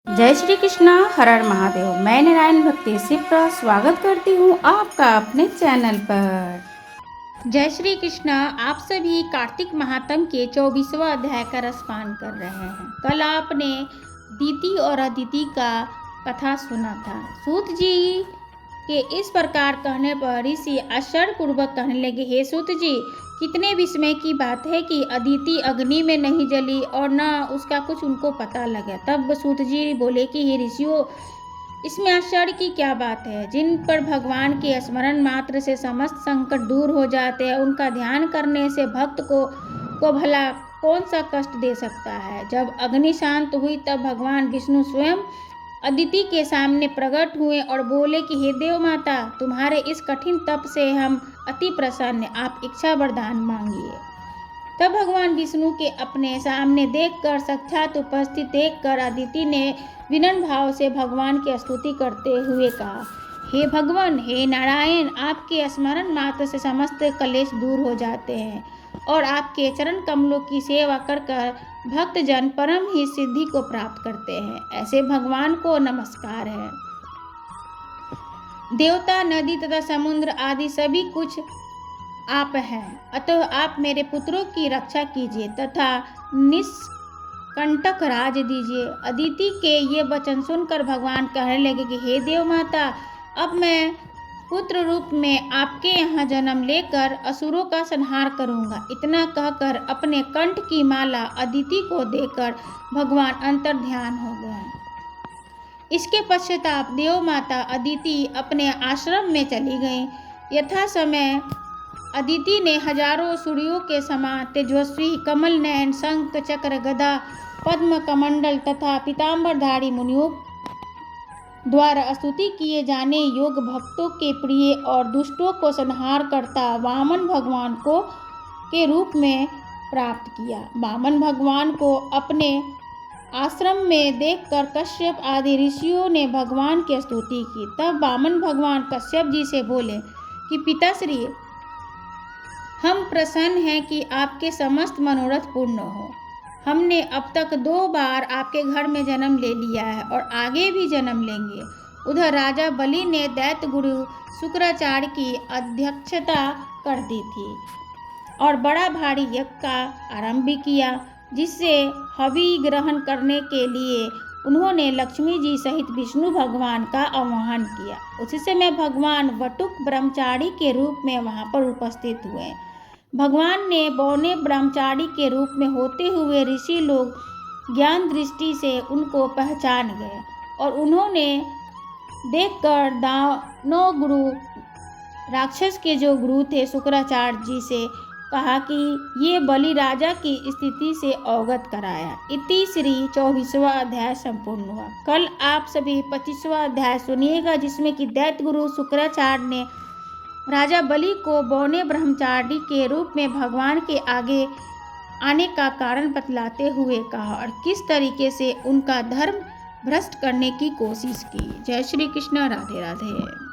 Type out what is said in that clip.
जय श्री कृष्णा, हर हर महादेव। मैं नारायण भक्ति शिप्रा स्वागत करती हूँ आपका अपने चैनल पर। जय श्री कृष्णा। आप सभी कार्तिक महात्म के 24वां अध्याय का रसपान कर रहे हैं। कल आपने दीति और अदिति का कथा सुना था। सूत जी के इस प्रकार कहने पर ऋषि आश्चर्यपूर्वक कहने लगे, हे सूत जी, कितने विस्मय की बात है कि अदिति अग्नि में नहीं जली और न उसका कुछ उनको पता लगा। तब सूत जी बोले कि हे ऋषियों, इसमें आश्चर्य की क्या बात है। जिन पर भगवान के स्मरण मात्र से समस्त संकट दूर हो जाते हैं, उनका ध्यान करने से भक्त को भला कौन सा कष्ट दे सकता है। जब अग्नि शांत हुई तब भगवान विष्णु स्वयं अदिति के सामने प्रकट हुए और बोले कि हे देव माता, तुम्हारे इस कठिन तप से हम अति प्रसन्न, आप इच्छा वरदान मांगिए। तब भगवान विष्णु के अपने सामने देखकर साक्षात उपस्थित देखकर अदिति ने विनम्र भाव से भगवान की स्तुति करते हुए कहा, हे भगवान, हे नारायण, आपके स्मरण मात्र से समस्त क्लेश दूर हो जाते हैं और आपके चरण कमलों की सेवा कर भक्तजन परम ही सिद्धि को प्राप्त करते हैं। ऐसे भगवान को नमस्कार है। देवता, नदी तथा समुद्र आदि सभी कुछ आप हैं, अतः आप मेरे पुत्रों की रक्षा कीजिए तथा निष्कंटक राज दीजिए। अदिति के ये वचन सुनकर भगवान कहने लगे कि हे देव माता, अब मैं पुत्र रूप में आपके यहाँ जन्म लेकर असुरों का संहार करूँगा। इतना कहकर अपने कंठ की माला अदिति को देकर भगवान अंतर ध्यान हो गए। इसके पश्चात देव माता अदिति अपने आश्रम में चली गईं। यथा समय अदिति ने हजारों सूर्यों के समान तेजस्वी कमल नयन, शंख चक्र गदा पद्म कमंडल तथा पीताम्बरधारी मुनियों द्वारा स्तुति किए जाने योग्य भक्तों के प्रिय और दुष्टों को संहार करता वामन भगवान को के रूप में प्राप्त किया। वामन भगवान को अपने आश्रम में देखकर कश्यप आदि ऋषियों ने भगवान की स्तुति की। तब वामन भगवान कश्यप जी से बोले कि पिताश्री, हम प्रसन्न हैं कि आपके समस्त मनोरथ पूर्ण हो। हमने अब तक 2 बार आपके घर में जन्म ले लिया है और आगे भी जन्म लेंगे। उधर राजा बलि ने दैत्य गुरु शुक्राचार्य की अध्यक्षता कर दी थी और बड़ा भारी यज्ञ का आरंभ भी किया, जिससे हवि ग्रहण करने के लिए उन्होंने लक्ष्मी जी सहित विष्णु भगवान का आह्वान किया। उसी समय भगवान वटुक ब्रह्मचारी के रूप में वहां पर उपस्थित हुए। भगवान ने बौने ब्रह्मचारी के रूप में होते हुए ऋषि लोग ज्ञान दृष्टि से उनको पहचान गए और उन्होंने देखकर दानव गुरु राक्षस के जो गुरु थे शुक्राचार्य जी से कहा कि ये बलि राजा की स्थिति से अवगत कराया। इति श्री 24वां अध्याय संपूर्ण हुआ। कल आप सभी 25वां अध्याय सुनिएगा, जिसमें कि दैत्य गुरु शुक्राचार्य ने राजा बलि को बौने ब्रह्मचारी के रूप में भगवान के आगे आने का कारण बतलाते हुए कहा और किस तरीके से उनका धर्म भ्रष्ट करने की कोशिश की। जय श्री कृष्ण, राधे राधे।